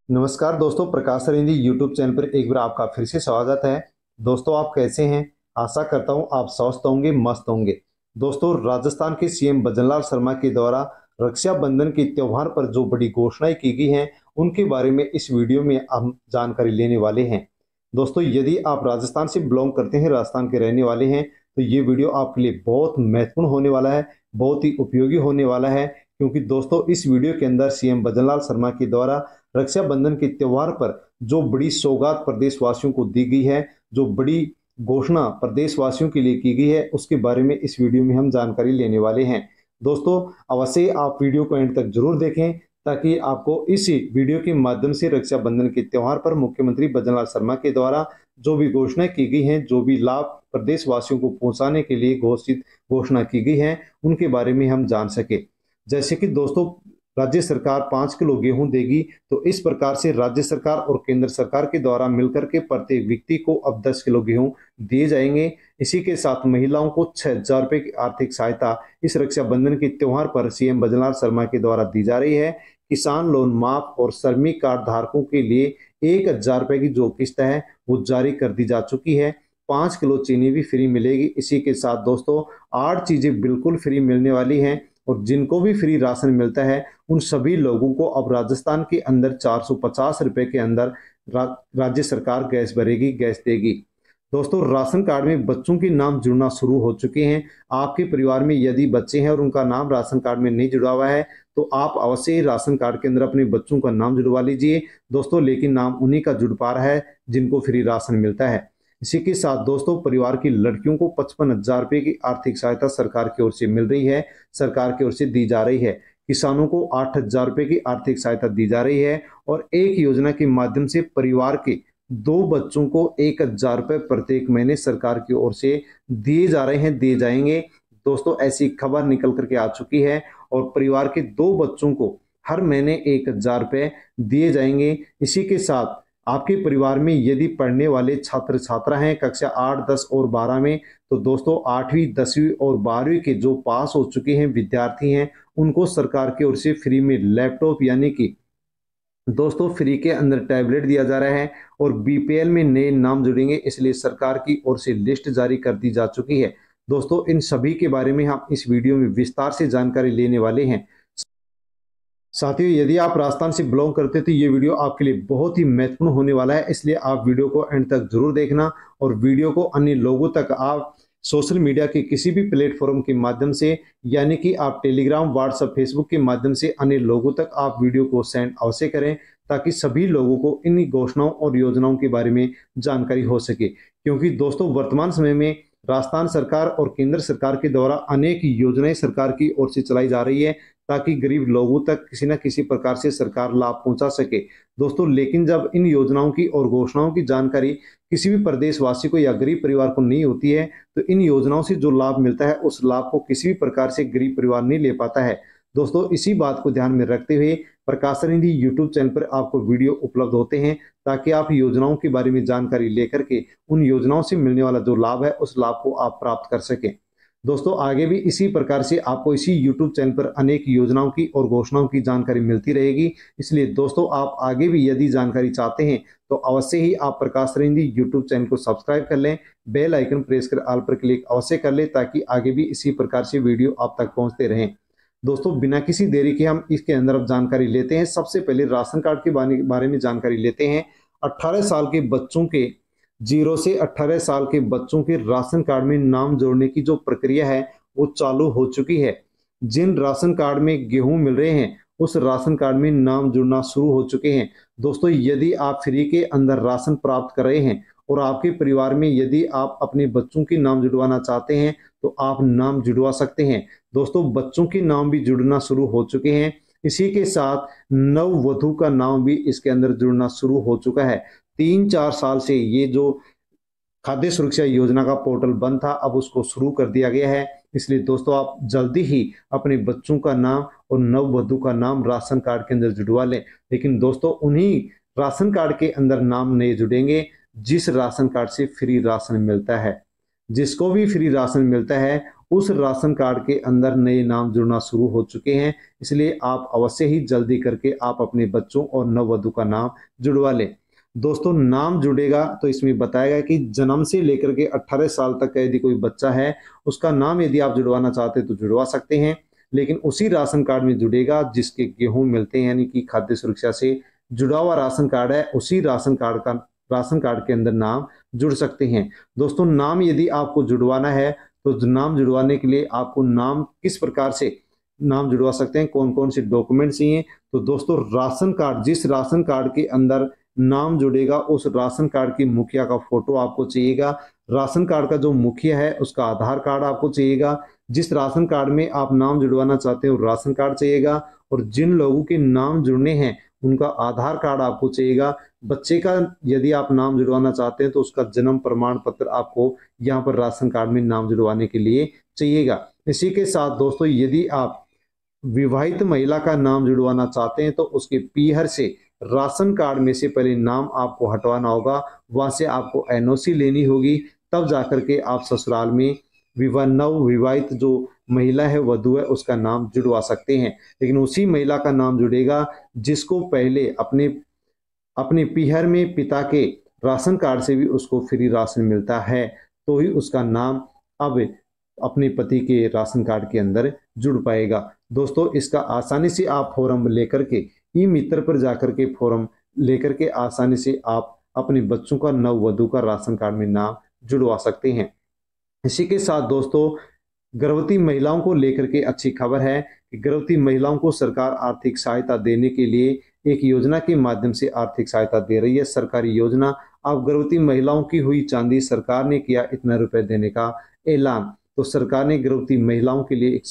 नमस्कार दोस्तों, प्रकाश sir Hindi YouTube channel पर एक बार आपका फिर से स्वागत है। दोस्तों, आप कैसे हैं? आशा करता हूं आप स्वस्थ होंगे, मस्त होंगे। दोस्तों, राजस्थान के सीएम भजनलाल शर्मा के द्वारा रक्षाबंधन के त्योहार पर जो बड़ी घोषणाएं की गई हैं, उनके बारे में इस वीडियो में हम जानकारी लेने वाले हैं। दोस्तों, यदि आप राजस्थान से बिलोंग करते हैं, राजस्थान के रहने वाले हैं, तो ये वीडियो आपके लिए बहुत महत्वपूर्ण होने वाला है, बहुत ही उपयोगी होने वाला है। क्योंकि दोस्तों, इस वीडियो के अंदर सीएम भजनलाल शर्मा के द्वारा रक्षाबंधन के त्योहार पर जो बड़ी सौगात प्रदेशवासियों को दी गई है, जो बड़ी घोषणा प्रदेशवासियों के लिए की गई है, उसके बारे में इस वीडियो में हम जानकारी लेने वाले हैं। दोस्तों, अवश्य आप वीडियो को एंड तक जरूर देखें, ताकि आपको इस वीडियो के माध्यम से रक्षाबंधन के त्योहार पर मुख्यमंत्री भजनलाल शर्मा के द्वारा जो भी घोषणाएं की गई हैं, जो भी लाभ प्रदेशवासियों को पहुंचाने के लिए घोषित घोषणा की गई है, उनके बारे में हम जान सके। जैसे कि दोस्तों, राज्य सरकार 5 किलो गेहूं देगी, तो इस प्रकार से राज्य सरकार और केंद्र सरकार के द्वारा मिलकर के प्रत्येक व्यक्ति को अब 10 किलो गेहूं दिए जाएंगे। इसी के साथ महिलाओं को 6,000 रुपए की आर्थिक सहायता इस रक्षाबंधन के त्योहार पर सीएम भजनलाल शर्मा के द्वारा दी जा रही है। किसान लोन माफ और श्रमिक कार्ड धारकों के लिए 1,000 रुपए की जो किस्त है वो जारी कर दी जा चुकी है। 5 किलो चीनी भी फ्री मिलेगी। इसी के साथ दोस्तों, 8 चीजें बिल्कुल फ्री मिलने वाली हैं, और जिनको भी फ्री राशन मिलता है उन सभी लोगों को अब राजस्थान के अंदर 450 रुपए के अंदर राज्य सरकार गैस भरेगी, गैस देगी। दोस्तों, राशन कार्ड में बच्चों के नाम जुड़ना शुरू हो चुके हैं। आपके परिवार में यदि बच्चे हैं और उनका नाम राशन कार्ड में नहीं जुड़ा हुआ है, तो आप अवश्य ही राशन कार्ड के अंदर अपने बच्चों का नाम जुड़वा लीजिए दोस्तों। लेकिन नाम उन्हीं का जुड़ पा रहा है जिनको फ्री राशन मिलता है। इसी के साथ दोस्तों, परिवार की लड़कियों को 55,000 रुपए की आर्थिक सहायता सरकार की ओर से मिल रही है, सरकार की ओर से दी जा रही है। किसानों को 8,000 रुपए की आर्थिक सहायता दी जा रही है, और एक योजना के माध्यम से परिवार के 2 बच्चों को 1,000 रुपए प्रत्येक महीने सरकार की ओर से दिए जा रहे हैं, दिए जाएंगे। दोस्तों, ऐसी खबर निकल करके आ चुकी है, और परिवार के 2 बच्चों को हर महीने 1,000 रुपए दिए जाएंगे। इसी के साथ आपके परिवार में यदि पढ़ने वाले छात्र छात्रा हैं कक्षा 8, 10 और 12 में, तो दोस्तों 8वीं, 10वीं और 12वीं के जो पास हो चुके हैं विद्यार्थी हैं, उनको सरकार की ओर से फ्री में लैपटॉप यानी कि दोस्तों फ्री के अंदर टैबलेट दिया जा रहा है। और बीपीएल में नए नाम जुड़ेंगे, इसलिए सरकार की ओर से लिस्ट जारी कर दी जा चुकी है। दोस्तों, इन सभी के बारे में हम इस वीडियो में विस्तार से जानकारी लेने वाले हैं। साथियों, यदि आप राजस्थान से बिलोंग करते हैं तो ये वीडियो आपके लिए बहुत ही महत्वपूर्ण होने वाला है, इसलिए आप वीडियो को एंड तक जरूर देखना। और वीडियो को अन्य लोगों तक आप सोशल मीडिया के किसी भी प्लेटफॉर्म के माध्यम से, यानी कि आप टेलीग्राम, व्हाट्सएप, फेसबुक के माध्यम से अन्य लोगों तक आप वीडियो को सेंड अवश्य करें, ताकि सभी लोगों को इन घोषणाओं और योजनाओं के बारे में जानकारी हो सके। क्योंकि दोस्तों, वर्तमान समय में राजस्थान सरकार और केंद्र सरकार के द्वारा अनेक योजनाएं सरकार की ओर से चलाई जा रही है, ताकि गरीब लोगों तक किसी न किसी प्रकार से सरकार लाभ पहुंचा सके दोस्तों। लेकिन जब इन योजनाओं की और घोषणाओं की जानकारी किसी भी प्रदेशवासी को या गरीब परिवार को नहीं होती है, तो इन योजनाओं से जो लाभ मिलता है उस लाभ को किसी भी प्रकार से गरीब परिवार नहीं ले पाता है दोस्तों। इसी बात को ध्यान में रखते हुए प्रकाश हिंदी यूट्यूब चैनल पर आपको वीडियो उपलब्ध होते हैं, ताकि आप योजनाओं के बारे में जानकारी लेकर के उन योजनाओं से मिलने वाला जो लाभ है उस लाभ को आप प्राप्त कर सकें। दोस्तों, आगे भी इसी प्रकार से आपको इसी YouTube चैनल पर अनेक योजनाओं की और घोषणाओं की जानकारी मिलती रहेगी। इसलिए दोस्तों, आप आगे भी यदि जानकारी चाहते हैं तो अवश्य ही आप प्रकाश हिंदी YouTube चैनल को सब्सक्राइब कर लें, बेल आइकन प्रेस कर ऑल पर क्लिक अवश्य कर लें, ताकि आगे भी इसी प्रकार से वीडियो आप तक पहुंचते रहें। दोस्तों, बिना किसी देरी के हम इसके अंदर अब जानकारी लेते हैं। सबसे पहले राशन कार्ड के बारे में जानकारी लेते हैं। 18 साल के बच्चों के 0 से 18 साल के बच्चों के राशन कार्ड में नाम जोड़ने की जो प्रक्रिया है वो चालू हो चुकी है। जिन राशन कार्ड में गेहूं मिल रहे हैं उस राशन कार्ड में नाम जुड़ना शुरू हो चुके हैं दोस्तों। यदि आप फ्री के अंदर राशन प्राप्त कर रहे हैं और आपके परिवार में यदि आप अपने बच्चों के नाम जुड़वाना चाहते हैं, तो आप नाम जुड़वा सकते हैं दोस्तों। बच्चों के नाम भी जुड़ना शुरू हो चुके हैं। इसी के साथ नववधु का नाम भी इसके अंदर जुड़ना शुरू हो चुका है। 3-4 साल से ये जो खाद्य सुरक्षा योजना का पोर्टल बंद था, अब उसको शुरू कर दिया गया है। इसलिए दोस्तों, आप जल्दी ही अपने बच्चों का नाम और नववधु का नाम राशन कार्ड के अंदर जुड़वा लें। लेकिन दोस्तों, उन्हीं राशन कार्ड के अंदर नाम नहीं जुड़ेंगे जिस राशन कार्ड से फ्री राशन मिलता है। जिसको भी फ्री राशन मिलता है उस राशन कार्ड के अंदर नए नाम जुड़ना शुरू हो चुके हैं। इसलिए आप अवश्य ही जल्दी करके आप अपने बच्चों और नववधु का नाम जुड़वा लें। दोस्तों, नाम जुड़ेगा तो इसमें बताएगा कि जन्म से लेकर के 18 साल तक का यदि कोई बच्चा है, उसका नाम यदि आप जुड़वाना चाहते हैं तो जुड़वा सकते हैं, लेकिन उसी राशन कार्ड में जुड़ेगा जिसके गेहूं मिलते हैं, यानी कि खाद्य सुरक्षा से जुड़ा हुआ राशन कार्ड है, उसी राशन कार्ड के अंदर नाम जुड़ सकते हैं। दोस्तों, नाम यदि आपको जुड़वाना है तो नाम जुड़वाने के लिए आपको नाम किस प्रकार से नाम जुड़वा सकते हैं, कौन कौन से डॉक्यूमेंट चाहिए, तो दोस्तों राशन कार्ड, जिस राशन कार्ड के अंदर नाम जुड़ेगा उस राशन कार्ड की मुखिया का फोटो आपको चाहिएगा। राशन कार्ड का जो मुखिया है उसका आधार कार्ड आपको चाहिएगा। जिस राशन कार्ड में आप नाम जुड़वाना चाहते हो राशन कार्ड चाहिएगा, और जिन लोगों के नाम जुड़ने हैं उनका आधार कार्ड आपको चाहिएगा। बच्चे का यदि आप नाम जुड़वाना चाहते हैं तो उसका जन्म प्रमाण पत्र आपको यहाँ पर राशन कार्ड में नाम जुड़वाने के लिए चाहिएगा। इसी के साथ दोस्तों, यदि आप विवाहित महिला का नाम जुड़वाना चाहते हैं तो उसके पीहर से राशन कार्ड में से पहले नाम आपको हटवाना होगा, वहां से आपको एनओसी लेनी होगी, तब जाकर के आप ससुराल में नव विवाहित जो महिला है, वधु है, उसका नाम जुड़वा सकते हैं। लेकिन उसी महिला का नाम जुड़ेगा जिसको पहले अपने पीहर में पिता के राशन कार्ड से भी उसको फ्री राशन मिलता है, तो ही उसका नाम अब अपने पति के राशन कार्ड के अंदर जुड़ पाएगा। दोस्तों, इसका आसानी से आप फॉर्म लेकर के ई मित्र पर जाकर के फॉर्म लेकर के आसानी से आप अपने बच्चों का नववधु का राशन कार्ड में नाम जुड़वा सकते हैं। इसी के साथ दोस्तों, गर्भवती महिलाओं को लेकर के अच्छी खबर है कि गर्भवती महिलाओं को सरकार आर्थिक सहायता देने के लिए एक योजना के माध्यम से आर्थिक सहायता दे रही है। सरकारी योजना, अब गर्भवती महिलाओं की हुई चांदी, सरकार ने किया इतना रुपए देने का ऐलान। तो सरकार ने गर्भवती महिलाओं के लिए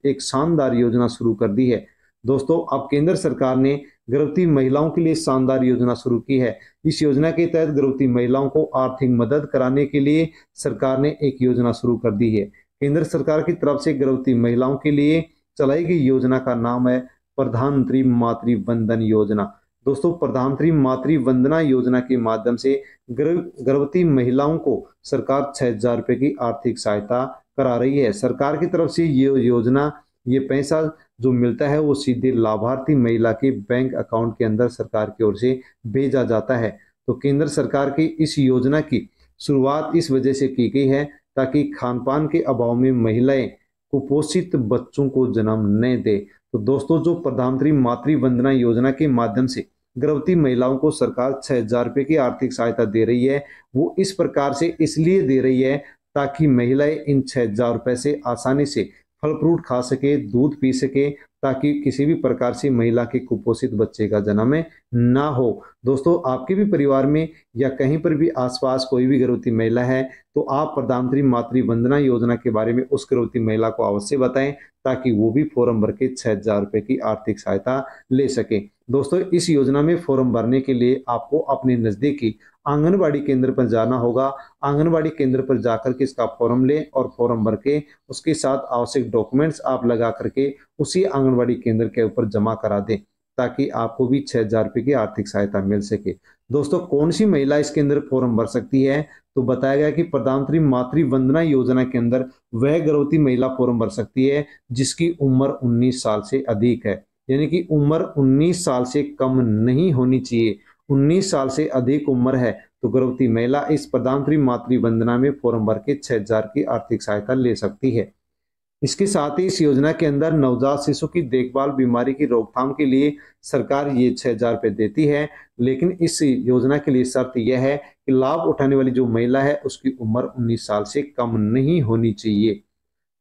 एक शानदार योजना शुरू कर दी है। दोस्तों, अब केंद्र सरकार ने गर्भवती महिलाओं के लिए शानदार योजना शुरू की है। इस योजना के तहत गर्भवती महिलाओं को आर्थिक मदद कराने के लिए सरकार ने एक योजना शुरू कर दी है। केंद्र सरकार की तरफ से गर्भवती महिलाओं के लिए चलाई गई योजना का नाम है प्रधानमंत्री मातृ वंदन योजना। दोस्तों, प्रधानमंत्री मातृ वंदना योजना के माध्यम से गर्भवती महिलाओं को सरकार 6,000 रुपए की आर्थिक सहायता करा रही है। सरकार की तरफ से ये योजना, ये पैसा जो मिलता है वो सीधे लाभार्थी महिला के बैंक अकाउंट के अंदर सरकार की ओर से भेजा जाता है। तो केंद्र सरकार की इस योजना की शुरुआत इस वजह से की गई है ताकि खान-पान के अभाव में महिलाएं कुपोषित बच्चों को जन्म न दे। तो दोस्तों, जो प्रधानमंत्री मातृ वंदना योजना के माध्यम से गर्भवती महिलाओं को सरकार 6,000 रुपए की आर्थिक सहायता दे रही है, वो इस प्रकार से इसलिए दे रही है ताकि महिलाएं इन 6,000 रुपए से आसानी से फल फ्रूट खा सके, दूध पी सके, ताकि किसी भी प्रकार से महिला के कुपोषित बच्चे का जन्म ना हो। दोस्तों, आपके भी परिवार में या कहीं पर भी आसपास कोई भी गर्भवती महिला है तो आप प्रधानमंत्री मातृ वंदना योजना के बारे में उस गर्भवती महिला को अवश्य बताएं ताकि वो भी फॉर्म भर के 6,000 रुपए की आर्थिक सहायता ले सके। दोस्तों, इस योजना में फॉर्म भरने के लिए आपको अपने नजदीकी आंगनबाड़ी केंद्र पर जाना होगा। आंगनबाड़ी केंद्र पर जाकर के इसका फॉर्म लें और फॉर्म भर के उसके साथ आवश्यक डॉक्यूमेंट्स आप लगा करके उसी आंगनबाड़ी केंद्र के ऊपर जमा करा दें ताकि आपको भी 6,000 रुपए की आर्थिक सहायता मिल सके। दोस्तों, कौन सी महिला इसके अंदर फॉर्म भर सकती है, तो बताया गया कि प्रधानमंत्री मातृ वंदना योजना के अंदर वह गर्भवती महिला फॉर्म भर सकती है जिसकी उम्र 19 साल से अधिक है, यानी कि उम्र 19 साल से कम नहीं होनी चाहिए। 19 साल से अधिक उम्र है तो गर्भवती महिला इस प्रधानमंत्री मातृ वंदना में फॉर्म भर के 6,000 की आर्थिक सहायता ले सकती है। इसके साथ ही इस योजना के अंदर नवजात शिशु की देखभाल, बीमारी की रोकथाम के लिए सरकार ये 6,000 रुपए देती है, लेकिन इस योजना के लिए शर्त यह है कि लाभ उठाने वाली जो महिला है उसकी उम्र 19 साल से कम नहीं होनी चाहिए,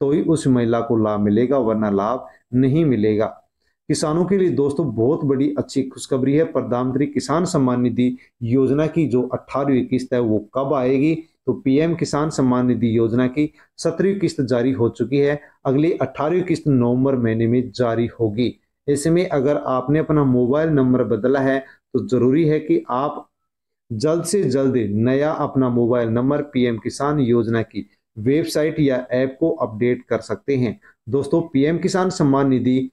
तो ही उस महिला को लाभ मिलेगा, वरना लाभ नहीं मिलेगा। किसानों के लिए दोस्तों बहुत बड़ी अच्छी खुशखबरी है। प्रधानमंत्री किसान सम्मान निधि योजना की जो 18वीं किस्त है वो कब आएगी, तो पीएम किसान सम्मान निधि योजना की 17वीं किस्त जारी हो चुकी है। अगली 18वीं किस्त नवंबर महीने में जारी होगी। ऐसे में अगर आपने अपना मोबाइल नंबर बदला है तो जरूरी है कि आप जल्द से जल्द नया अपना मोबाइल नंबर पीएम किसान योजना की वेबसाइट या ऐप को अपडेट कर सकते हैं। दोस्तों, पीएम किसान सम्मान निधि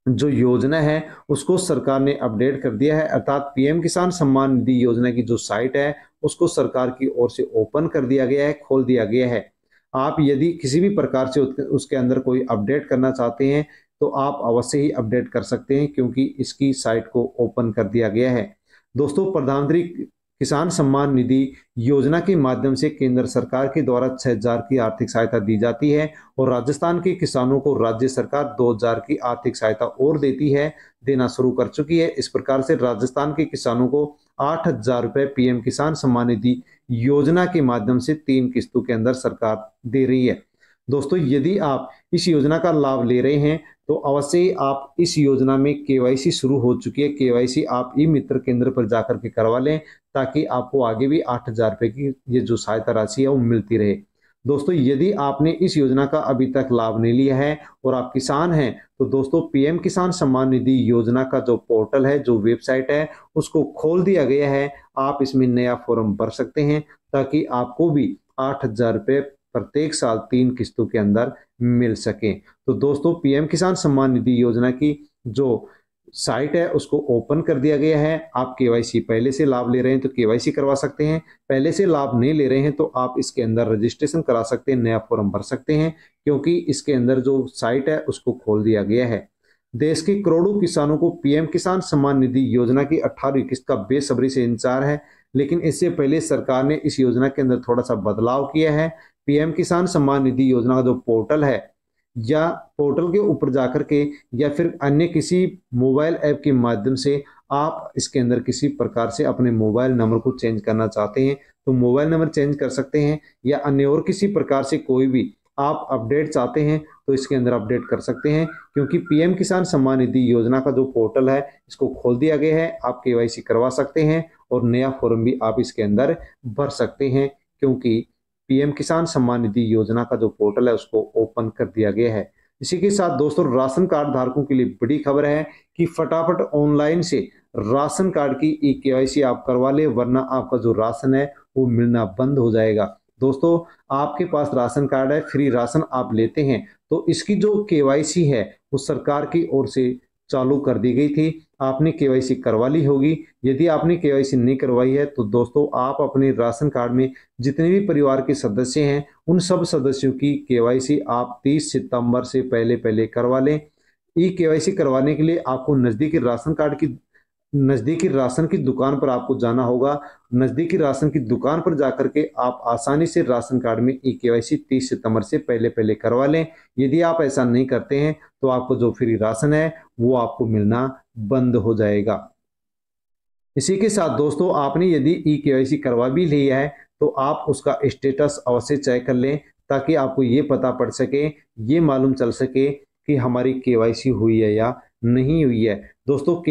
जो योजना है उसको सरकार ने अपडेट कर दिया है, अर्थात पीएम किसान सम्मान निधि योजना की जो साइट है उसको सरकार की ओर से ओपन कर दिया गया है, खोल दिया गया है। आप यदि किसी भी प्रकार से उसके अंदर कोई अपडेट करना चाहते हैं तो आप अवश्य ही अपडेट कर सकते हैं, क्योंकि इसकी साइट को ओपन कर दिया गया है। दोस्तों, प्रधानमंत्री किसान सम्मान निधि योजना के माध्यम से केंद्र सरकार के द्वारा 6,000 की आर्थिक सहायता दी जाती है और राजस्थान के किसानों को राज्य सरकार 2,000 की आर्थिक सहायता और देना शुरू कर चुकी है। इस प्रकार से राजस्थान के किसानों को 8,000 रुपए पीएम किसान सम्मान निधि योजना के माध्यम से 3 किस्तों के अंदर सरकार दे रही है। दोस्तों, यदि आप इस योजना का लाभ ले रहे हैं तो अवश्य ही आप इस योजना में केवाईसी शुरू हो चुकी है। केवाईसी आप ई मित्र केंद्र पर जाकर के करवा लें, ताकि आपको आगे भी 8,000 रुपए की ये जो सहायता राशि है वो मिलती रहे। दोस्तों, यदि आपने इस योजना का अभी तक लाभ नहीं लिया है और आप किसान हैं तो दोस्तों, पीएम किसान सम्मान निधि योजना का जो पोर्टल है, जो वेबसाइट है, उसको खोल दिया गया है। आप इसमें नया फॉर्म भर सकते हैं ताकि आपको भी 8,000 रुपए प्रत्येक साल 3 किस्तों के अंदर मिल सके। तो दोस्तों, पीएम किसान सम्मान निधि योजना की जो साइट है उसको ओपन कर दिया गया है। आप केवाईसी पहले से लाभ ले रहे हैं तो केवाईसी करवा सकते हैं, पहले से लाभ नहीं ले रहे हैं तो आप इसके अंदर रजिस्ट्रेशन करा सकते हैं, नया फॉर्म भर सकते हैं, क्योंकि इसके अंदर जो साइट है उसको खोल दिया गया है। देश के करोड़ों किसानों को पीएम किसान सम्मान निधि योजना की 18वीं किस्त का बेसब्री से इंतजार है, लेकिन इससे पहले सरकार ने इस योजना के अंदर थोड़ा सा बदलाव किया है। पीएम किसान सम्मान निधि योजना का जो पोर्टल है, या पोर्टल के ऊपर जाकर के या फिर अन्य किसी मोबाइल ऐप के माध्यम से आप इसके अंदर किसी प्रकार से अपने मोबाइल नंबर को चेंज करना चाहते हैं तो मोबाइल नंबर चेंज कर सकते हैं, या अन्य और किसी प्रकार से कोई भी आप अपडेट चाहते हैं तो इसके अंदर अपडेट कर सकते हैं, क्योंकि पीएम किसान सम्मान निधि योजना का जो पोर्टल है इसको खोल दिया गया है। आप केवाईसी करवा सकते हैं और नया फॉर्म भी आप इसके अंदर भर सकते हैं, क्योंकि पीएम किसान सम्मान निधि योजना का जो पोर्टल है उसको ओपन कर दिया गया है। इसी के साथ दोस्तों, राशन कार्ड धारकों के लिए बड़ी खबर है कि फटाफट ऑनलाइन से राशन कार्ड की ई केवाईसी आप करवा ले, वरना आपका जो राशन है वो मिलना बंद हो जाएगा। दोस्तों, आपके पास राशन कार्ड है, फ्री राशन आप लेते हैं, तो इसकी जो केवाईसी है वो सरकार की ओर से चालू कर दी गई थी। आपने केवाईसी करवा ली होगी। यदि आपने केवाईसी नहीं करवाई है तो दोस्तों, आप अपने राशन कार्ड में जितने भी परिवार के सदस्य हैं उन सब सदस्यों की केवाईसी आप 30 सितंबर से पहले करवा लें। ई केवाईसी करवाने के लिए आपको नजदीकी राशन की दुकान पर आपको जाना होगा। नजदीकी राशन की दुकान पर जाकर के आप आसानी से राशन कार्ड में ई केवाईसी 30 सितंबर से पहले करवा लें। यदि आप ऐसा नहीं करते हैं तो आपको जो फ्री राशन है वो आपको मिलना बंद हो जाएगा। इसी के साथ दोस्तों, आपने यदि ई केवाईसी करवा भी लिया है तो आप उसका स्टेटस अवश्य चेक कर लें, ताकि आपको ये पता पड़ सके, ये मालूम चल सके कि हमारी केवाईसी हुई है या नहीं हुई है। दोस्तों,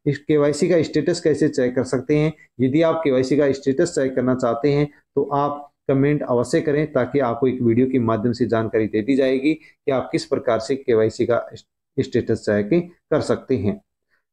इस केवाईसी का स्टेटस कैसे चेक कर सकते हैं? यदि आप केवाईसी का स्टेटस चेक करना चाहते हैं तो आप कमेंट अवश्य करें, ताकि आपको एक वीडियो के माध्यम से जानकारी दे दी जाएगी कि आप किस प्रकार से केवाईसी का स्टेटस चेक कर सकते हैं।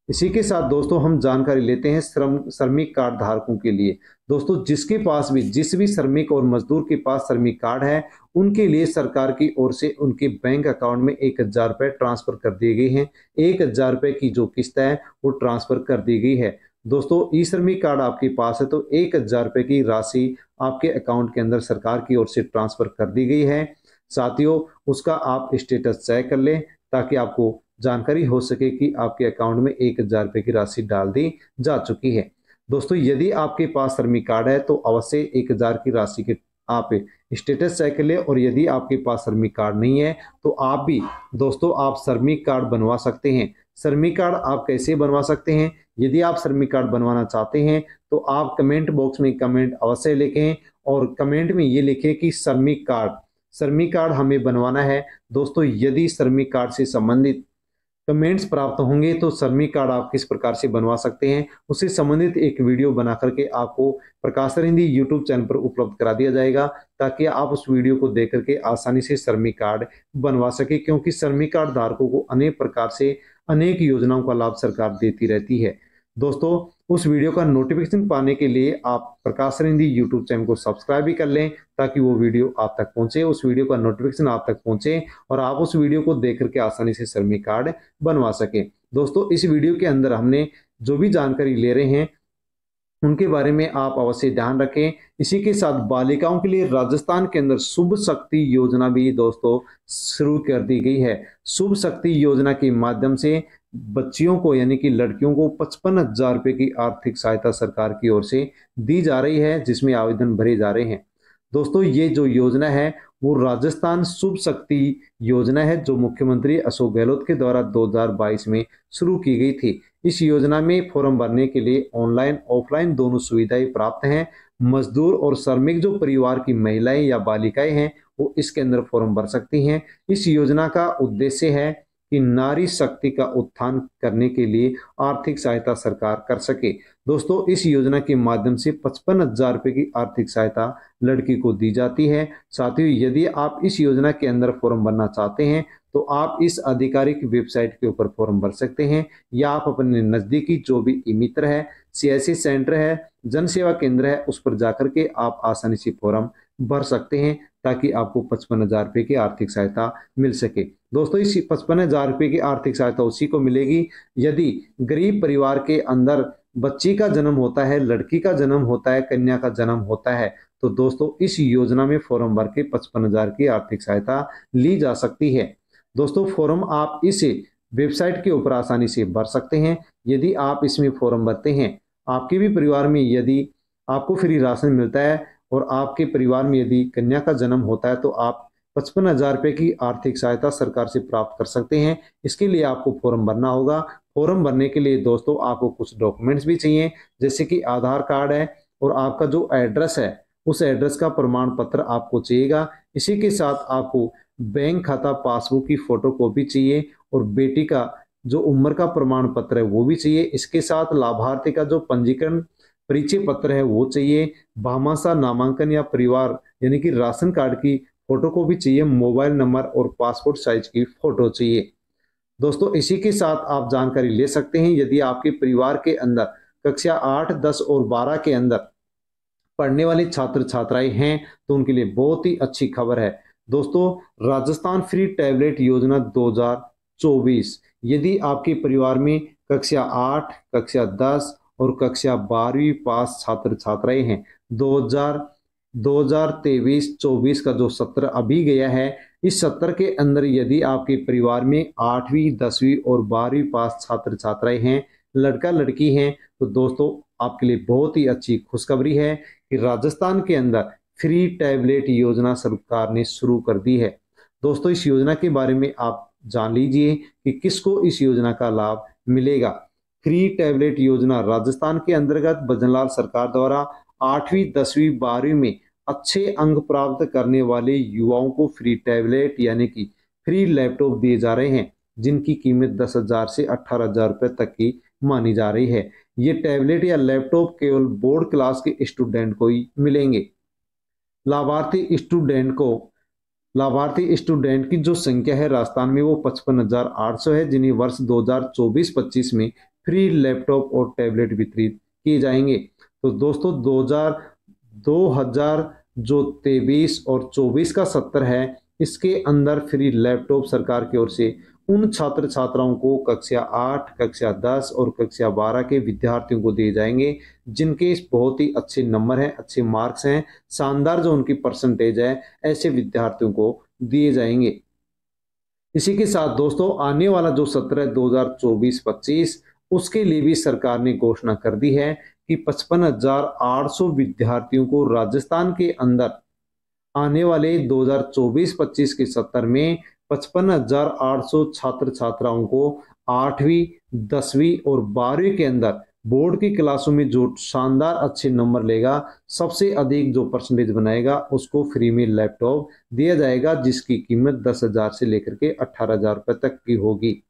इसी के साथ दोस्तों, हम जानकारी लेते हैं श्रमिक कार्ड धारकों के लिए। दोस्तों, जिस भी श्रमिक और मजदूर के पास श्रमिक कार्ड है, उनके लिए सरकार की ओर से उनके बैंक अकाउंट में 1,000 रुपए ट्रांसफर कर दिए गए हैं। 1,000 रुपए की जो किस्त है वो ट्रांसफर कर दी गई है। दोस्तों, ई श्रमिक कार्ड आपके पास है तो 1,000 रुपए की राशि आपके अकाउंट के अंदर सरकार की ओर से ट्रांसफर कर दी गई है। साथियों, उसका आप स्टेटस चेक कर लें, ताकि आपको जानकारी हो सके कि आपके अकाउंट में 1,000 रुपए की राशि डाल दी जा चुकी है। दोस्तों, यदि आपके पास श्रमिक कार्ड है तो अवश्य 1,000 की राशि के आप स्टेटस चेक कर ले, और यदि आपके पास श्रमिक कार्ड नहीं है तो आप भी दोस्तों आप श्रमिक कार्ड बनवा सकते हैं। श्रमिक कार्ड आप कैसे बनवा सकते हैं? यदि आप श्रमिक कार्ड बनवाना चाहते हैं तो आप कमेंट बॉक्स में कमेंट अवश्य लिखें, और कमेंट में ये लिखें कि श्रमिक कार्ड हमें बनवाना है। दोस्तों, यदि श्रमिक कार्ड से संबंधित कमेंट्स प्राप्त होंगे तो श्रमिक कार्ड आप किस प्रकार से बनवा सकते हैं उससे संबंधित एक वीडियो बना करके आपको प्रकाश सर हिंदी यूट्यूब चैनल पर उपलब्ध करा दिया जाएगा, ताकि आप उस वीडियो को देख करके आसानी से श्रमिक कार्ड बनवा सके, क्योंकि श्रमिक कार्ड धारकों को अनेक प्रकार से अनेक योजनाओं का लाभ सरकार देती रहती है। दोस्तों, उस वीडियो का नोटिफिकेशन पाने के लिए आप प्रकाश सर हिंदी यूट्यूब चैनल को सब्सक्राइब भी कर लें, ताकि वो वीडियो आप तक पहुंचे, उस वीडियो का नोटिफिकेशन आप तक पहुंचे और आप उस वीडियो को देख करके आसानी से श्रमिक कार्ड बनवा सके। दोस्तों, इस वीडियो के अंदर हमने जो भी जानकारी ले रहे हैं उनके बारे में आप अवश्य ध्यान रखें। इसी के साथ बालिकाओं के लिए राजस्थान के अंदर शुभ शक्ति योजना भी दोस्तों शुरू कर दी गई है। शुभ शक्ति योजना के माध्यम से बच्चियों को यानी कि लड़कियों को 55,000 रुपये की आर्थिक सहायता सरकार की ओर से दी जा रही है, जिसमें आवेदन भरे जा रहे हैं। दोस्तों ये जो योजना है वो राजस्थान शुभ शक्ति योजना है, जो मुख्यमंत्री अशोक गहलोत के द्वारा 2022 में शुरू की गई थी। इस योजना में फॉर्म भरने के लिए ऑनलाइन ऑफलाइन दोनों सुविधाएं प्राप्त हैं। मजदूर और श्रमिक जो परिवार की महिलाएं या बालिकाएं हैं वो इसके अंदर फॉर्म भर सकती हैं। इस योजना का उद्देश्य है कि नारी शक्ति का उत्थान करने के लिए आर्थिक सहायता सरकार कर सके। दोस्तों इस योजना के माध्यम से 55,000 रुपये की आर्थिक सहायता लड़की को दी जाती है। साथियों यदि आप इस योजना के अंदर फॉर्म भरना चाहते हैं तो आप इस आधिकारिक वेबसाइट के ऊपर फॉर्म भर सकते हैं, या आप अपने नजदीकी जो भी ई मित्र है, सीएससी सेंटर है, जन सेवा केंद्र है, उस पर जाकर के आप आसानी से फॉर्म भर सकते हैं, ताकि आपको 55,000 रुपये की आर्थिक सहायता मिल सके। दोस्तों इस 55,000 रुपये की आर्थिक सहायता उसी को मिलेगी यदि गरीब परिवार के अंदर बच्ची का जन्म होता है, लड़की का जन्म होता है, कन्या का जन्म होता है। तो दोस्तों इस योजना में फॉर्म भर के 55,000 की आर्थिक सहायता ली जा सकती है। दोस्तों फॉर्म आप इस वेबसाइट के ऊपर आसानी से भर सकते हैं। यदि आप इसमें फॉर्म भरते हैं, आपके भी परिवार में यदि आपको फ्री राशन मिलता है और आपके परिवार में यदि कन्या का जन्म होता है, तो आप 55,000 रुपये की आर्थिक सहायता सरकार से प्राप्त कर सकते हैं। इसके लिए आपको फॉर्म भरना होगा। फॉर्म भरने के लिए दोस्तों आपको कुछ डॉक्यूमेंट्स भी चाहिए, जैसे कि आधार कार्ड है और आपका जो एड्रेस है उस एड्रेस का प्रमाण पत्र आपको चाहिएगा। इसी के साथ आपको बैंक खाता पासबुक की फोटो कॉपी चाहिए और बेटी का जो उम्र का प्रमाण पत्र है वो भी चाहिए। इसके साथ लाभार्थी का जो पंजीकरण परिचय पत्र है वो चाहिए। भामाशाह नामांकन या परिवार यानी कि राशन कार्ड की फोटो को भी चाहिए। मोबाइल नंबर और पासपोर्ट साइज की फोटो चाहिए। दोस्तों इसी के साथ आप जानकारी ले सकते हैं, यदि आपके परिवार के अंदर कक्षा 8, 10 और 12 के अंदर पढ़ने वाले छात्र छात्राएं हैं तो उनके लिए बहुत ही अच्छी खबर है। दोस्तों राजस्थान फ्री टैबलेट योजना 2024, यदि आपके परिवार में कक्षा 8, कक्षा 10 और कक्षा 12वीं पास छात्र छात्राएं हैं, 2023-24 का जो सत्र अभी गया है, इस सत्र के अंदर यदि आपके परिवार में 8वीं, 10वीं और 12वीं पास छात्र छात्राएं हैं, लड़का लड़की हैं, तो दोस्तों आपके लिए बहुत ही अच्छी खुशखबरी है कि राजस्थान के अंदर फ्री टैबलेट योजना सरकार ने शुरू कर दी है। दोस्तों इस योजना के बारे में आप जान लीजिए कि किसको इस योजना का लाभ मिलेगा। फ्री टैबलेट योजना राजस्थान के अंतर्गत भजनलाल सरकार द्वारा 8वीं, 10वीं, 12वीं में अच्छे अंक प्राप्त करने वाले युवाओं को फ्री टैबलेट यानी कि फ्री लैपटॉप दिए जा रहे हैं, जिनकी कीमत 10,000 से 18,000 रुपये तक की मानी जा रही है। ये टैबलेट या लैपटॉप केवल बोर्ड क्लास के स्टूडेंट को ही मिलेंगे। लाभार्थी स्टूडेंट की जो संख्या है राजस्थान में वो 55,800 है, जिन्हें वर्ष 2024-25 में फ्री लैपटॉप और टैबलेट वितरित किए जाएंगे। तो दोस्तों 2023 और 24 का सत्र है, इसके अंदर फ्री लैपटॉप सरकार की ओर से उन छात्र छात्राओं को कक्षा 8, कक्षा 10 और कक्षा 12 के विद्यार्थियों को दिए जाएंगे, जिनके बहुत ही अच्छे नंबर हैं, अच्छे मार्क्स हैं, शानदार जो उनकी परसेंटेज है, ऐसे विद्यार्थियों को दिए जाएंगे। इसी के साथ दोस्तों आने वाला जो सत्र है 2024-25, उसके लिए भी सरकार ने घोषणा कर दी है कि 55,800 विद्यार्थियों को राजस्थान के अंदर आने वाले 2024-25 के सत्र में 55,800 छात्र छात्राओं को 8वीं, 10वीं और 12वीं के अंदर बोर्ड की क्लासों में जो शानदार अच्छे नंबर लेगा, सबसे अधिक जो परसेंटेज बनाएगा, उसको फ्री में लैपटॉप दिया जाएगा, जिसकी कीमत 10,000 से लेकर के 18,000 रुपये तक की होगी।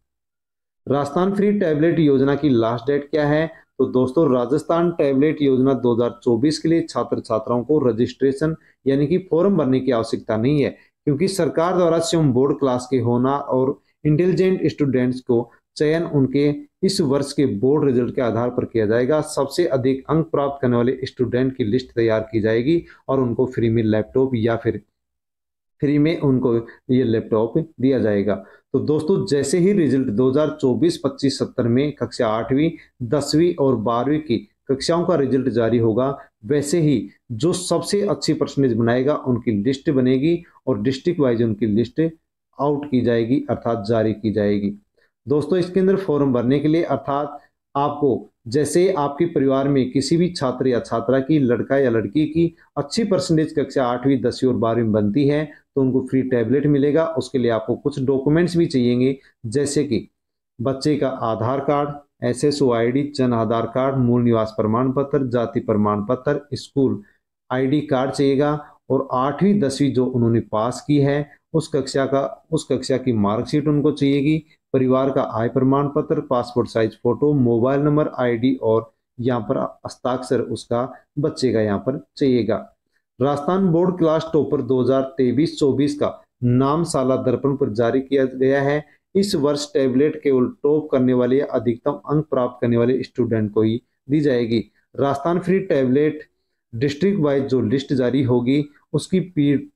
राजस्थान फ्री टैबलेट योजना की लास्ट डेट क्या है? तो दोस्तों राजस्थान टैबलेट योजना 2024 के लिए छात्र छात्राओं को रजिस्ट्रेशन यानी कि फॉर्म भरने की आवश्यकता नहीं है, क्योंकि सरकार द्वारा स्वयं बोर्ड क्लास के होना और इंटेलिजेंट स्टूडेंट्स को चयन उनके इस वर्ष के बोर्ड रिजल्ट के आधार पर किया जाएगा। सबसे अधिक अंक प्राप्त करने वाले स्टूडेंट की लिस्ट तैयार की जाएगी और उनको फ्री में लैपटॉप या फिर फ्री में उनको ये लैपटॉप दिया जाएगा। तो दोस्तों जैसे ही रिजल्ट 2024-25 सत्र में कक्षा 8वीं, 10वीं और 12वीं की कक्षाओं का रिजल्ट जारी होगा वैसे ही जो सबसे अच्छी परसेंटेज बनाएगा उनकी लिस्ट बनेगी और डिस्ट्रिक्ट वाइज उनकी लिस्ट आउट की जाएगी अर्थात जारी की जाएगी। दोस्तों इसके अंदर फॉर्म भरने के लिए अर्थात आपको जैसे आपके परिवार में किसी भी छात्र या छात्रा की, लड़का या लड़की की अच्छी परसेंटेज कक्षा 8वीं 10वीं और 12वीं में बनती है तो उनको फ्री टैबलेट मिलेगा। उसके लिए आपको कुछ डॉक्यूमेंट्स भी चाहिएंगे, जैसे कि बच्चे का आधार card, SSO ID, Jan Aadhaar card, मूल निवास प्रमाण पत्र, जाति प्रमाण पत्र, स्कूल ID कार्ड चाहिएगा और 8वीं 10वीं जो उन्होंने पास की है उस कक्षा की मार्कशीट उनको चाहिएगी। परिवार का आय प्रमाण पत्र, passport size photo, mobile number, ID और यहाँ पर हस्ताक्षर उसका बच्चे का यहाँ पर चाहिएगा। राजस्थान बोर्ड क्लास टॉपर 2023-24 का नाम साला दर्पण पर जारी किया गया है। इस वर्ष टैबलेट केवल टॉप करने वाले या अधिकतम अंक प्राप्त करने वाले स्टूडेंट को ही दी जाएगी। Rajasthan free tablet district wise जो लिस्ट जारी होगी उसकी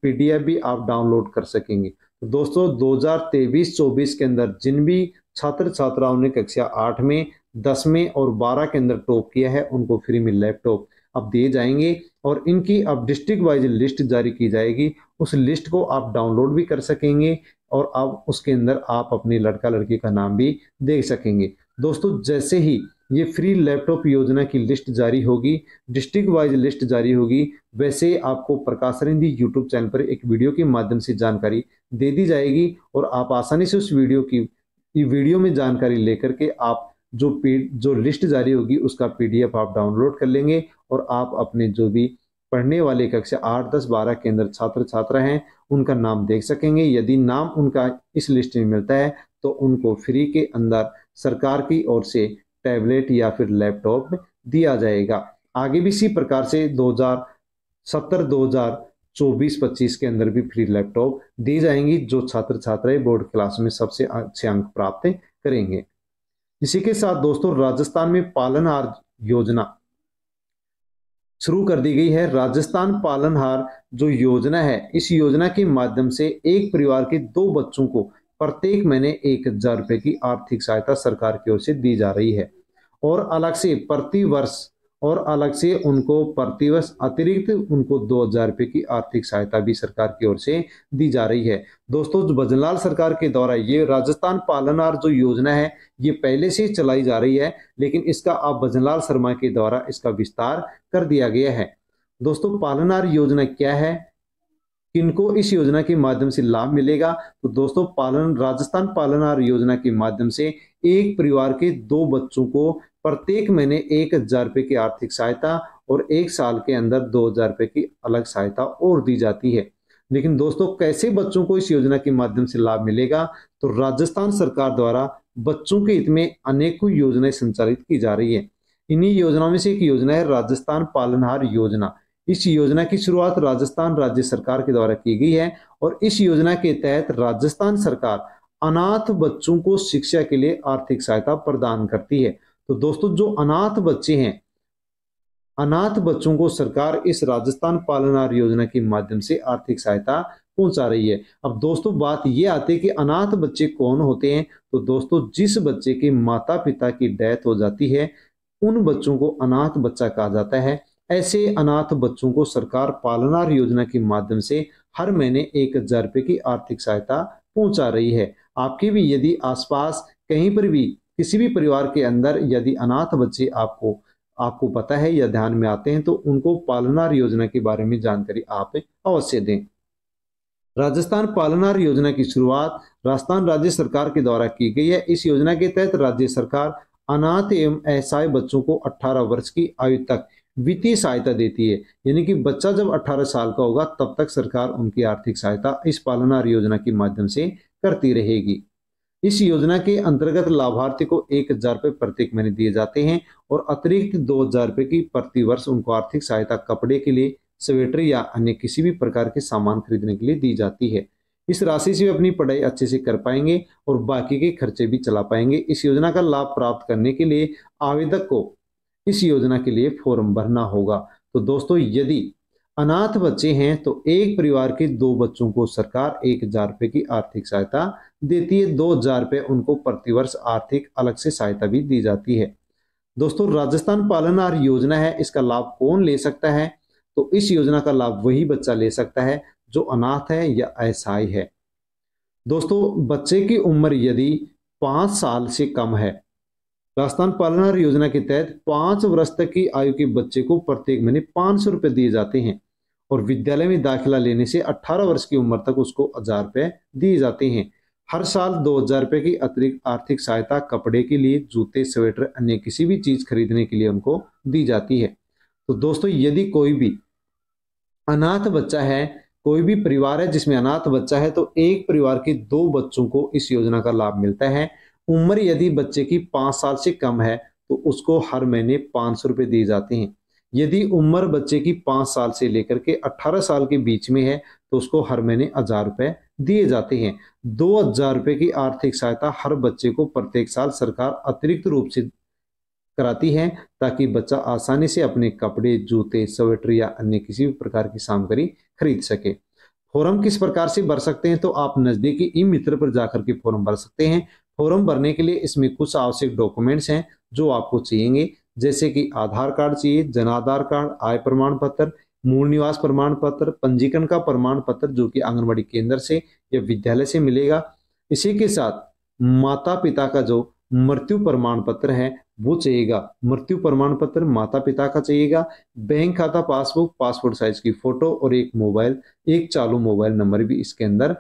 PDF भी आप डाउनलोड कर सकेंगे। तो दोस्तों 2023-24 के अंदर जिन भी छात्र छात्राओं ने कक्षा 8 में, 10 में और 12 के अंदर टॉप किया है उनको फ्री में लैपटॉप अब दिए जाएंगे और इनकी अब डिस्ट्रिक्ट वाइज लिस्ट जारी की जाएगी। उस लिस्ट को आप डाउनलोड भी कर सकेंगे और अब उसके अंदर आप अपने लड़का लड़की का नाम भी देख सकेंगे। दोस्तों जैसे ही ये फ्री लैपटॉप योजना की लिस्ट जारी होगी, डिस्ट्रिक्ट वाइज लिस्ट जारी होगी, वैसे आपको प्रकाश रिंधी यूट्यूब चैनल पर एक वीडियो के माध्यम से जानकारी दे दी जाएगी और आप आसानी से उस वीडियो में जानकारी लेकर के आप जो लिस्ट जारी होगी उसका PDF आप डाउनलोड कर लेंगे और आप अपने जो भी पढ़ने वाले कक्षा 8, 10, 12 के अंदर छात्र छात्रा हैं उनका नाम देख सकेंगे। यदि नाम उनका इस लिस्ट में मिलता है तो उनको फ्री के अंदर सरकार की ओर से टैबलेट या फिर लैपटॉप दिया जाएगा। आगे भी इसी प्रकार से 2017-2024-25 के अंदर भी फ्री लैपटॉप दी जाएंगी जो छात्र छात्राएं बोर्ड क्लास में सबसे अच्छे अंक प्राप्त करेंगे। इसी के साथ दोस्तों राजस्थान में पालनहार योजना शुरू कर दी गई है। राजस्थान पालनहार जो योजना है, इस योजना के माध्यम से एक परिवार के 2 बच्चों को प्रत्येक महीने 1000 रुपए की आर्थिक सहायता सरकार की ओर से दी जा रही है और अलग से उनको प्रतिवर्ष अतिरिक्त उनको 2000 रुपए की आर्थिक सहायता भी सरकार की ओर से दी जा रही है। दोस्तों भजनलाल सरकार के द्वारा ये राजस्थान पालनहार जो योजना है ये पहले से चलाई जा रही है, लेकिन इसका अब भजनलाल शर्मा के द्वारा इसका विस्तार कर दिया गया है। दोस्तों पालनहार योजना क्या है, किनको इस योजना के माध्यम से लाभ मिलेगा? तो दोस्तों राजस्थान पालनहार योजना के माध्यम से एक परिवार के 2 बच्चों को प्रत्येक महीने 1000 रुपए की आर्थिक सहायता और 1 साल के अंदर 2000 रुपए की अलग सहायता और दी जाती है। लेकिन दोस्तों कैसे बच्चों को इस योजना के माध्यम से लाभ मिलेगा? तो राजस्थान सरकार द्वारा बच्चों के हित में अनेकों योजनाएं संचालित की जा रही है। इन्हीं योजनाओं में से एक योजना है राजस्थान पालनहार योजना। इस योजना की शुरुआत राजस्थान राज्य सरकार के द्वारा की गई है और इस योजना के तहत राजस्थान सरकार अनाथ बच्चों को शिक्षा के लिए आर्थिक सहायता प्रदान करती है। तो दोस्तों जो अनाथ बच्चे हैं, अनाथ बच्चों को सरकार इस राजस्थान पालनहार योजना के माध्यम से आर्थिक सहायता पहुंचा रही है। अब दोस्तों बात यह आती है कि अनाथ बच्चे कौन होते हैं? तो दोस्तों जिस बच्चे के माता पिता की डेथ हो जाती है उन बच्चों को अनाथ बच्चा कहा जाता है। ऐसे अनाथ बच्चों को सरकार पालनहार योजना के माध्यम से हर महीने 1000 रुपए की आर्थिक सहायता पहुंचा रही है। आपके भी यदि आसपास कहीं पर भी किसी भी परिवार के अंदर यदि अनाथ बच्चे आपको पता है या ध्यान में आते हैं तो उनको पालनहार योजना के बारे में जानकारी आप अवश्य दें। राजस्थान पालनहार योजना की शुरुआत राजस्थान राज्य सरकार के द्वारा की गई है। इस योजना के तहत राज्य सरकार अनाथ एवं असहाय बच्चों को 18 वर्ष की आयु तक वित्तीय सहायता देती है। यानी कि बच्चा जब 18 साल का होगा तब तक सरकार उनकी आर्थिक सहायता इस पालनहार योजना के माध्यम से करती रहेगी। इस योजना के अंतर्गत लाभार्थी को 1000 रुपए प्रत्येक महीने दिए जाते हैं और अतिरिक्त 2000 रुपए की प्रति वर्ष उनको आर्थिक सहायता कपड़े के लिए, स्वेटर या अन्य किसी भी प्रकार के सामान खरीदने के लिए दी जाती है। इस राशि से वे अपनी पढ़ाई अच्छे से कर पाएंगे और बाकी के खर्चे भी चला पाएंगे। इस योजना का लाभ प्राप्त करने के लिए आवेदक को इस योजना के लिए फॉर्म भरना होगा। तो दोस्तों यदि अनाथ बच्चे हैं तो एक परिवार के 2 बच्चों को सरकार 1000 रुपए की आर्थिक सहायता देती है। 2000 रुपए उनको प्रतिवर्ष आर्थिक अलग से सहायता भी दी जाती है। दोस्तों राजस्थान पालनहार योजना है, इसका लाभ कौन ले सकता है? तो इस योजना का लाभ वही बच्चा ले सकता है जो अनाथ है या असहाय है। दोस्तों बच्चे की उम्र यदि 5 साल से कम है, राजस्थान पालनहार योजना के तहत 5 वर्ष तक की आयु के बच्चे को प्रत्येक महीने 500 रुपए दिए जाते हैं और विद्यालय में दाखिला लेने से 18 वर्ष की उम्र तक उसको 1000 रुपए दिए जाते हैं। हर साल 2000 रुपए की अतिरिक्त आर्थिक सहायता कपड़े के लिए, जूते, स्वेटर, अन्य किसी भी चीज खरीदने के लिए उनको दी जाती है। तो दोस्तों यदि कोई भी अनाथ बच्चा है, कोई भी परिवार है जिसमें अनाथ बच्चा है, तो एक परिवार के 2 बच्चों को इस योजना का लाभ मिलता है। उम्र यदि बच्चे की 5 साल से कम है तो उसको हर महीने 500 रुपए दिए जाते हैं। यदि उम्र बच्चे की 5 साल से लेकर के 18 साल के बीच में है तो उसको हर महीने 1000 रुपए दिए जाते हैं। 2000 रुपए की आर्थिक सहायता हर बच्चे को प्रत्येक साल सरकार अतिरिक्त रूप से कराती है ताकि बच्चा आसानी से अपने कपड़े, जूते, स्वेटर या अन्य किसी भी प्रकार की सामग्री खरीद सके। फॉर्म किस प्रकार से भर सकते हैं? तो आप नजदीकी ई मित्र पर जाकर के फॉर्म भर सकते हैं। फॉर्म भरने के लिए इसमें कुछ आवश्यक डॉक्यूमेंट्स हैं जो आपको चाहिए, जैसे कि आधार कार्ड चाहिए, जन आधार कार्ड, आय प्रमाण पत्र, मूल निवास प्रमाण पत्र, पंजीकरण का प्रमाण पत्र जो कि आंगनबाड़ी केंद्र से या विद्यालय से मिलेगा। इसी के साथ माता पिता का जो मृत्यु प्रमाण पत्र है वो चाहिएगा, मृत्यु प्रमाण पत्र माता पिता का चाहिएगा, बैंक खाता पासबुक, पासपोर्ट साइज की फोटो और एक मोबाइल, एक चालू मोबाइल नंबर भी इसके अंदर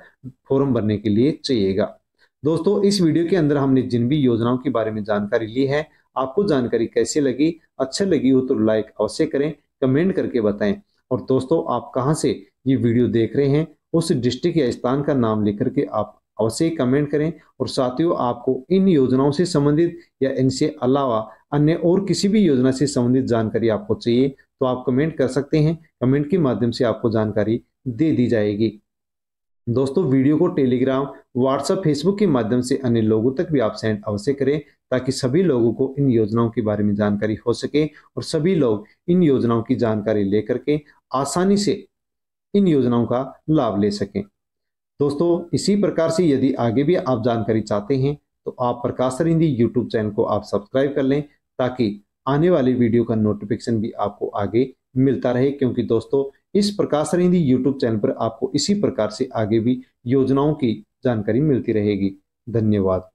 फॉर्म भरने के लिए चाहिएगा। दोस्तों इस वीडियो के अंदर हमने जिन भी योजनाओं के बारे में जानकारी ली है, आपको जानकारी कैसी लगी? अच्छी लगी हो तो लाइक अवश्य करें, कमेंट करके बताएं। और दोस्तों आप कहां से ये वीडियो देख रहे हैं उस डिस्ट्रिक्ट या स्थान का नाम लेकर के आप अवश्य कमेंट करें। और साथियों आपको इन योजनाओं से संबंधित या इनसे अलावा अन्य और किसी भी योजना से संबंधित जानकारी आपको चाहिए तो आप कमेंट कर सकते हैं। कमेंट के माध्यम से आपको जानकारी दे दी जाएगी। दोस्तों वीडियो को टेलीग्राम, व्हाट्सएप, फेसबुक के माध्यम से अन्य लोगों तक भी आप सेंड अवश्य करें ताकि सभी लोगों को इन योजनाओं के बारे में जानकारी हो सके और सभी लोग इन योजनाओं की जानकारी लेकर के आसानी से इन योजनाओं का लाभ ले सकें। दोस्तों इसी प्रकार से यदि आगे भी आप जानकारी चाहते हैं तो आप प्रकाश सर हिंदी यूट्यूब चैनल को आप सब्सक्राइब कर लें ताकि आने वाली वीडियो का नोटिफिकेशन भी आपको आगे मिलता रहे, क्योंकि दोस्तों इस प्रकाश सर हिंदी यूट्यूब चैनल पर आपको इसी प्रकार से आगे भी योजनाओं की जानकारी मिलती रहेगी। धन्यवाद।